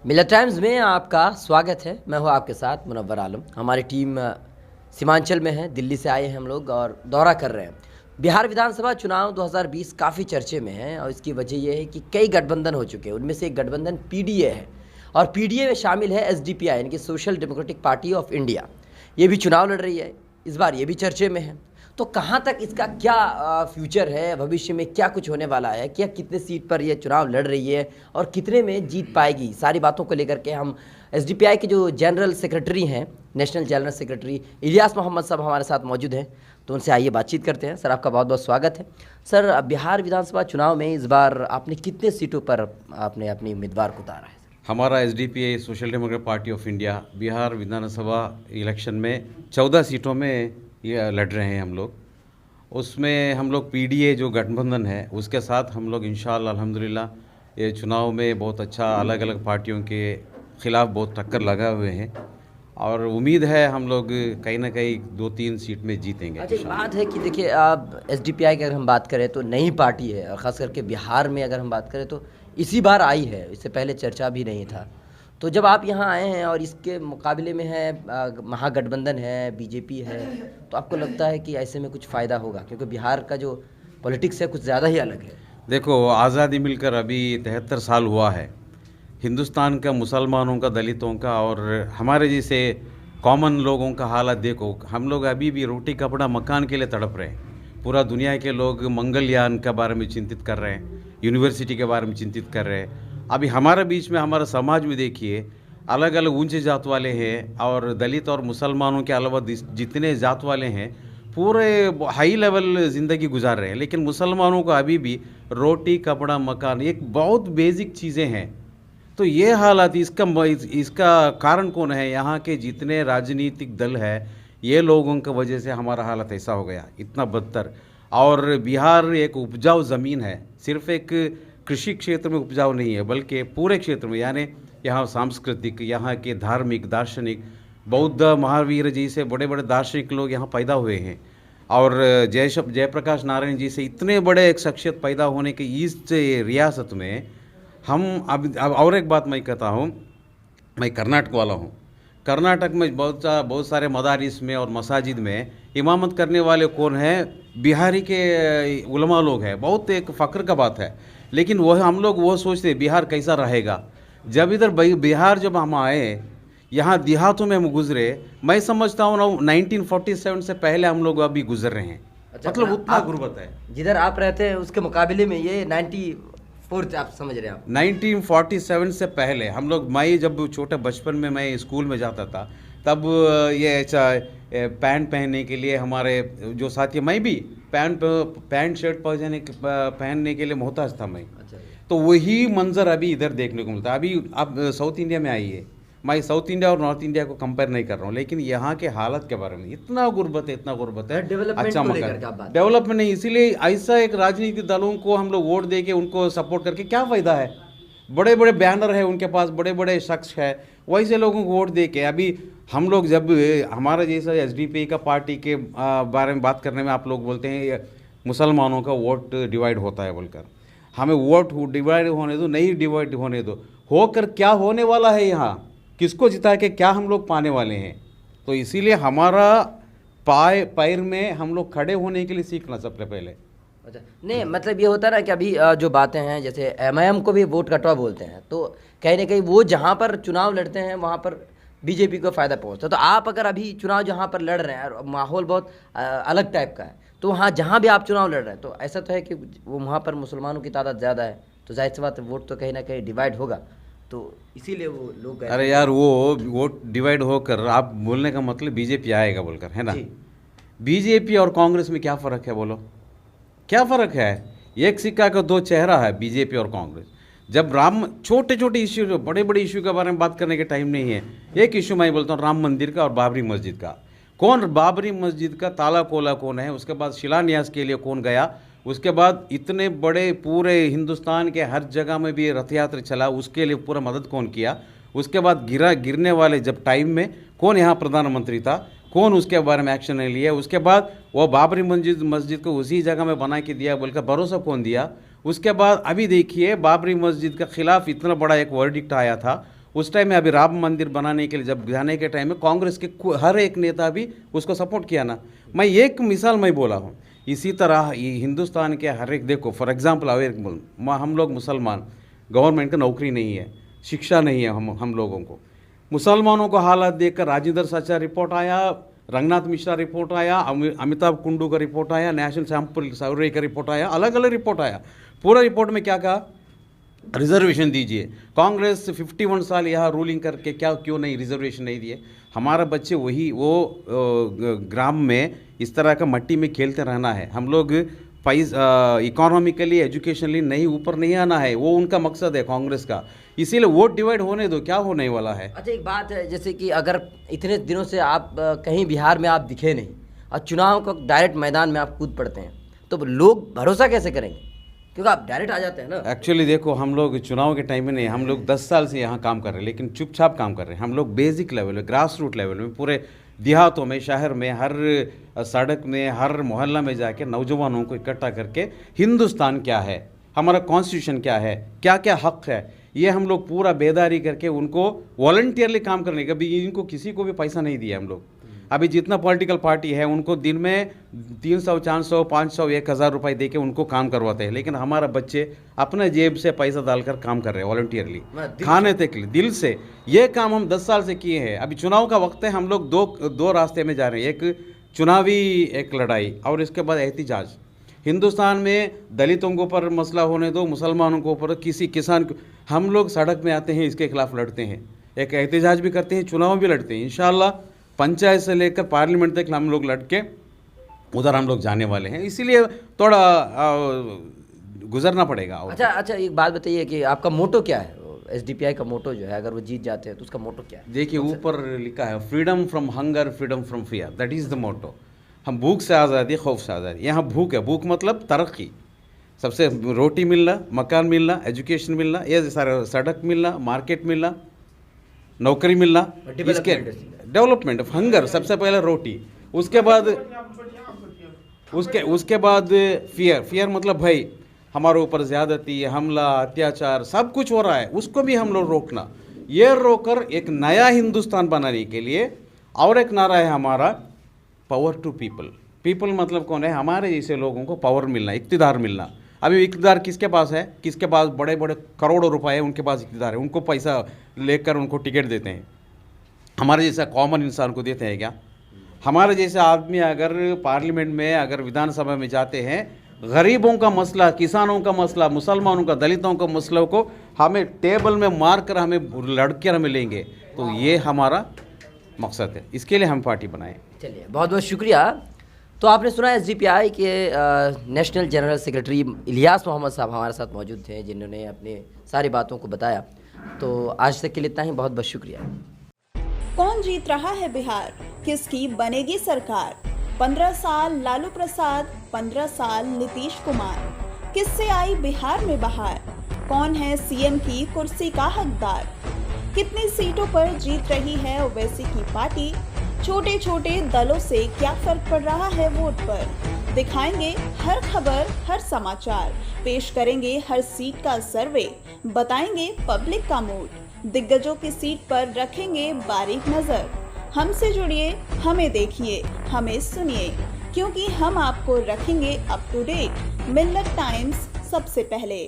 मिलत टाइम्स में आपका स्वागत है। मैं हूं आपके साथ मुनव्वर आलम। हमारी टीम सीमांचल में है, दिल्ली से आए हैं हम लोग और दौरा कर रहे हैं। बिहार विधानसभा चुनाव 2020 काफ़ी चर्चे में है और इसकी वजह यह है कि कई गठबंधन हो चुके हैं। उनमें से एक गठबंधन पीडीए है और पीडीए में शामिल है एसडीपीआई यानी कि social democratic party of India. ये भी चुनाव लड़ रही है, इस बार ये भी चर्चे में है। तो कहाँ तक इसका क्या फ्यूचर है, भविष्य में क्या कुछ होने वाला है, क्या कितने सीट पर ये चुनाव लड़ रही है और कितने में जीत पाएगी, सारी बातों को लेकर के हम एसडीपीआई के जो जनरल सेक्रेटरी हैं, national general secretary Ilyas Mohammad sahab हमारे साथ मौजूद हैं। तो उनसे आइए बातचीत करते हैं। सर, आपका बहुत बहुत स्वागत है। सर, बिहार विधानसभा चुनाव में इस बार आपने कितने सीटों पर आपने अपनी उम्मीदवार को उतारा है? हमारा SDPI social democratic party of India Bihar Vidhan Sabha election में 14 सीटों में ये लड़ रहे हैं हम लोग। उसमें हम लोग पीडीए जो गठबंधन है उसके साथ हम लोग इंशाअल्लाह अल्हम्दुलिल्लाह ये चुनाव में बहुत अच्छा अलग अलग पार्टियों के ख़िलाफ़ बहुत टक्कर लगा हुए हैं और उम्मीद है हम लोग कहीं ना कहीं 2-3 सीट में जीतेंगे। अच्छा, एक बात है कि देखिए, आप एसडीपीआई की अगर हम बात करें तो नई पार्टी है और ख़ास करके बिहार में अगर हम बात करें तो इसी बार आई है, इससे पहले चर्चा भी नहीं था। तो जब आप यहाँ आए हैं और इसके मुकाबले में है महागठबंधन है, बीजेपी है, तो आपको लगता है कि ऐसे में कुछ फ़ायदा होगा? क्योंकि बिहार का जो पॉलिटिक्स है कुछ ज़्यादा ही अलग है। देखो, आज़ादी मिलकर अभी 73 साल हुआ है। हिंदुस्तान का मुसलमानों का, दलितों का और हमारे जैसे कॉमन लोगों का हालत देखो। हम लोग अभी भी रोटी कपड़ा मकान के लिए तड़प रहे हैं। पूरा दुनिया के लोग मंगलयान के बारे में चिंतित कर रहे हैं, यूनिवर्सिटी के बारे में चिंतित कर रहे हैं। अभी हमारे बीच में, हमारे समाज में देखिए, अलग अलग ऊंचे जात वाले हैं और दलित और मुसलमानों के अलावा जितने जात वाले हैं पूरे हाई लेवल ज़िंदगी गुजार रहे हैं। लेकिन मुसलमानों को अभी भी रोटी कपड़ा मकान एक बहुत बेसिक चीज़ें हैं। तो ये हालात, इसका कारण कौन है? यहाँ के जितने राजनीतिक दल है, ये लोगों की वजह से हमारा हालत ऐसा हो गया, इतना बदतर। और बिहार एक उपजाऊ ज़मीन है, सिर्फ एक कृषि क्षेत्र में उपजाऊ नहीं है बल्कि पूरे क्षेत्र में। यानी यहाँ सांस्कृतिक, यहाँ के धार्मिक, दार्शनिक, बौद्ध महावीर जी से बड़े बड़े दार्शनिक लोग यहाँ पैदा हुए हैं और जयप्रकाश नारायण जी से इतने बड़े एक शख्सियत पैदा होने के इस रियासत में हम अब और एक बात मैं कहता हूँ, मैं कर्नाटक वाला हूँ। कर्नाटक में बहुत सारे मदारिस में और मसाजिद में इमामत करने वाले कौन हैं? बिहारी के उलमा लोग हैं। बहुत एक फ़ख्र का बात है। लेकिन वह हम लोग वो सोचते बिहार कैसा रहेगा। जब इधर बिहार जब हम आए, यहाँ देहातों में हम गुजरे, मैं समझता हूँ ना 1947 से पहले हम लोग अभी गुजर रहे हैं। अच्छा, मतलब उतना गुर्बत है। जिधर आप रहते हैं उसके मुकाबले में ये 94 आप समझ रहे हैं? आप 1947 से पहले हम लोग, मैं जब छोटे बचपन में मैं स्कूल में जाता था तब ये पैंट पहनने के लिए हमारे जो साथी, मैं भी पैंट शर्ट पहनने के लिए मोहताज था मैं। अच्छा, तो वही मंजर अभी इधर देखने को मिलता है। अभी आप साउथ इंडिया में आइए, मैं साउथ इंडिया और नॉर्थ इंडिया को कंपेयर नहीं कर रहा हूँ, लेकिन यहाँ के हालत के बारे में इतना गुर्बत है, इतना गुर्बत है। अच्छा मकान डेवलपमेंट नहीं, इसीलिए ऐसा एक राजनीतिक दलों को हम लोग वोट दे के उनको सपोर्ट करके क्या फ़ायदा है? बड़े बड़े बैनर है उनके पास, बड़े बड़े शख्स है, वैसे लोगों को वोट दे के। अभी हम लोग जब हमारा जैसा एसडीपीआई का पार्टी के बारे में बात करने में आप लोग बोलते हैं मुसलमानों का वोट डिवाइड होता है बोलकर, हमें वोट डिवाइड होने दो, नहीं डिवाइड होने दो। होकर क्या होने वाला है? यहाँ किसको जिता के क्या हम लोग पाने वाले हैं? तो इसीलिए हमारा पैर में हम लोग खड़े होने के लिए सीखना सबसे पहले। अच्छा, नहीं मतलब ये होता है ना कि अभी जो बातें हैं, जैसे एमआईएम को भी वोट कटवा बोलते हैं, तो कहीं ना कहीं वो जहाँ पर चुनाव लड़ते हैं वहाँ पर बीजेपी को फ़ायदा पहुँचता है। तो आप अगर अभी चुनाव जहाँ पर लड़ रहे हैं और माहौल बहुत अलग टाइप का है, तो वहाँ जहाँ भी आप चुनाव लड़ रहे हैं तो ऐसा तो है कि वो वहाँ पर मुसलमानों की तादाद ज़्यादा है, तो जाहिर सी बात है वोट तो कहीं ना कहीं डिवाइड होगा। तो इसीलिए वो लोग, अरे यार, वो वोट डिवाइड होकर आप बोलने का मतलब बीजेपी आएगा बोलकर है ना? बीजेपी और कांग्रेस में क्या फ़र्क है बोलो? क्या फ़र्क है? एक सिक्का का दो चेहरा है बीजेपी और कांग्रेस। जब छोटे छोटे इश्यू, जो बड़े बड़े इश्यू के बारे में बात करने के टाइम नहीं है। एक इश्यू मैं बोलता हूँ, राम मंदिर का और बाबरी मस्जिद का। कौन बाबरी मस्जिद का ताला खोला कौन है? उसके बाद शिलान्यास के लिए कौन गया? उसके बाद इतने बड़े पूरे हिंदुस्तान के हर जगह में भी रथ यात्रा चला, उसके लिए पूरा मदद कौन किया? उसके बाद गिरने वाले जब टाइम में कौन यहाँ प्रधानमंत्री था? कौन उसके बारे में एक्शन नहीं लिया? उसके बाद वो बाबरी मस्जिद को उसी जगह में बना के दिया बोलकर भरोसा कौन दिया? उसके बाद अभी देखिए, बाबरी मस्जिद के ख़िलाफ़ इतना बड़ा एक वर्डिक्ट आया था, उस टाइम में अभी राम मंदिर बनाने के लिए जब जाने के टाइम में कांग्रेस के हर एक नेता भी उसको सपोर्ट किया ना। मैं एक मिसाल मैं बोला हूँ, इसी तरह ये हिंदुस्तान के हर एक, देखो फॉर एग्जांपल हम लोग मुसलमान, गवर्नमेंट का नौकरी नहीं है, शिक्षा नहीं है हम लोगों को। मुसलमानों को हालात देखकर राजेंद्र सच्चा रिपोर्ट आया, रंगनाथ मिश्रा रिपोर्ट आया, अमिताभ कुंडू का रिपोर्ट आया, नेशनल सैंपल सर्वे का रिपोर्ट आया, अलग अलग रिपोर्ट आया। पूरा रिपोर्ट में क्या कहा, रिजर्वेशन दीजिए। कांग्रेस 51 साल यहाँ रूलिंग करके क्यों नहीं रिजर्वेशन नहीं दिए। हमारा बच्चे वो ग्राम में इस तरह का मट्टी में खेलते रहना है। हम लोग इकोनॉमिकली एजुकेशनली नहीं ऊपर नहीं आना है, वो उनका मकसद है कांग्रेस का। इसीलिए वोट डिवाइड होने दो, क्या होने वाला है। अच्छा एक बात है, जैसे कि अगर इतने दिनों से आप कहीं बिहार में आप दिखे नहीं और चुनाव को डायरेक्ट मैदान में आप कूद पड़ते हैं, तो लोग भरोसा कैसे करेंगे, क्योंकि आप डायरेक्ट आ जाते हैं ना। एक्चुअली देखो, हम लोग चुनाव के टाइम में नहीं, हम लोग 10 साल से यहाँ काम कर रहे हैं, लेकिन चुपचाप काम कर रहे हैं। हम लोग बेसिक लेवल में, ग्रास रूट लेवल में, पूरे देहातों में, शहर में, हर सड़क में, हर मोहल्ला में जाके नौजवानों को इकट्ठा करके हिंदुस्तान क्या है, हमारा कॉन्स्टिट्यूशन क्या है, क्या क्या हक है, ये हम लोग पूरा बेदारी करके उनको वॉलंटियरली काम करने का। भी इनको किसी को भी पैसा नहीं दिया हम लोग। अभी जितना पॉलिटिकल पार्टी है उनको दिन में 300, 400, 500, 1000 रुपए दे के उनको काम करवाते हैं, लेकिन हमारा बच्चे अपने जेब से पैसा डालकर काम कर रहे हैं वॉलंटियरली, खाने तक दिल से। ये काम हम 10 साल से किए हैं। अभी चुनाव का वक्त है, हम लोग दो रास्ते में जा रहे हैं, एक चुनावी एक लड़ाई और इसके बाद एहतिजाज। हिंदुस्तान में दलितों के ऊपर मसला होने दो, मुसलमानों के ऊपर, किसी किसान को, हम लोग सड़क में आते हैं, इसके खिलाफ लड़ते हैं, एक एहतिजाज भी करते हैं, चुनाव भी लड़ते हैं। इंशाल्लाह पंचायत से लेकर पार्लियामेंट तक हम लोग लड़के उधर हम लोग जाने वाले हैं, इसीलिए थोड़ा गुजरना पड़ेगा। अच्छा एक बात बताइए कि आपका मोटो क्या है, एसडीपीआई का मोटो जो है, अगर वो जीत जाते हैं तो उसका मोटो क्या है? देखिए ऊपर लिखा है, freedom from hunger, freedom from fear, that is the motto. हम भूख से आज़ादी, खौफ से आज़ादी। यहाँ भूख है, भूख मतलब तरक्की, सबसे रोटी मिलना, मकान मिलना, एजुकेशन मिलना, ये सारा सड़क मिलना, मार्केट मिलना, नौकरी मिलना, इसके डेवलपमेंट। हंगर सबसे पहले रोटी, उसके बाद फियर मतलब भाई हमारे ऊपर ज़्यादती, हमला, अत्याचार सब कुछ हो रहा है, उसको भी हम लोग रोकना। ये रोककर एक नया हिंदुस्तान बनाने के लिए और एक नारा है हमारा, पावर टू पीपल। पीपल मतलब कौन है, हमारे जैसे लोगों को पावर मिलना, इक़्तिदार मिलना। अभी इक़्तिदार किसके पास है, किसके पास बड़े बड़े करोड़ों रुपए है, उनके पास इक़्तिदार है, उनको पैसा लेकर उनको टिकट देते हैं। हमारे जैसा कॉमन इंसान को देते हैं क्या? हमारे जैसे आदमी अगर पार्लियामेंट में, अगर विधानसभा में जाते हैं, गरीबों का मसला, किसानों का मसला, मुसलमानों का, दलितों का मसला को हमें टेबल में मार कर हमें लड़कर हमें लेंगे, तो ये हमारा मकसद है, इसके लिए हम पार्टी बनाए। चलिए बहुत बहुत शुक्रिया। तो आपने सुना एसडीपीआई के national general secretary Ilyas Mohammad sahab हमारे साथ मौजूद थे, जिन्होंने अपने सारी बातों को बताया। तो आज तक के लिए इतना ही, बहुत बहुत शुक्रिया। कौन जीत रहा है बिहार, किसकी बनेगी सरकार? 15 साल लालू प्रसाद, 15 साल नीतीश कुमार, किससे आई बिहार में बहार? कौन है सीएम की कुर्सी का हकदार? कितनी सीटों पर जीत रही है ओवैसी की पार्टी? छोटे छोटे दलों से क्या फर्क पड़ रहा है वोट पर? दिखाएंगे हर खबर, हर समाचार, पेश करेंगे हर सीट का सर्वे, बताएंगे पब्लिक का मूड, दिग्गजों की सीट पर रखेंगे बारीक नजर। हमसे जुड़िए, हमें देखिए, हमें सुनिए, क्योंकि हम आपको रखेंगे up to date. Millat times, सबसे पहले।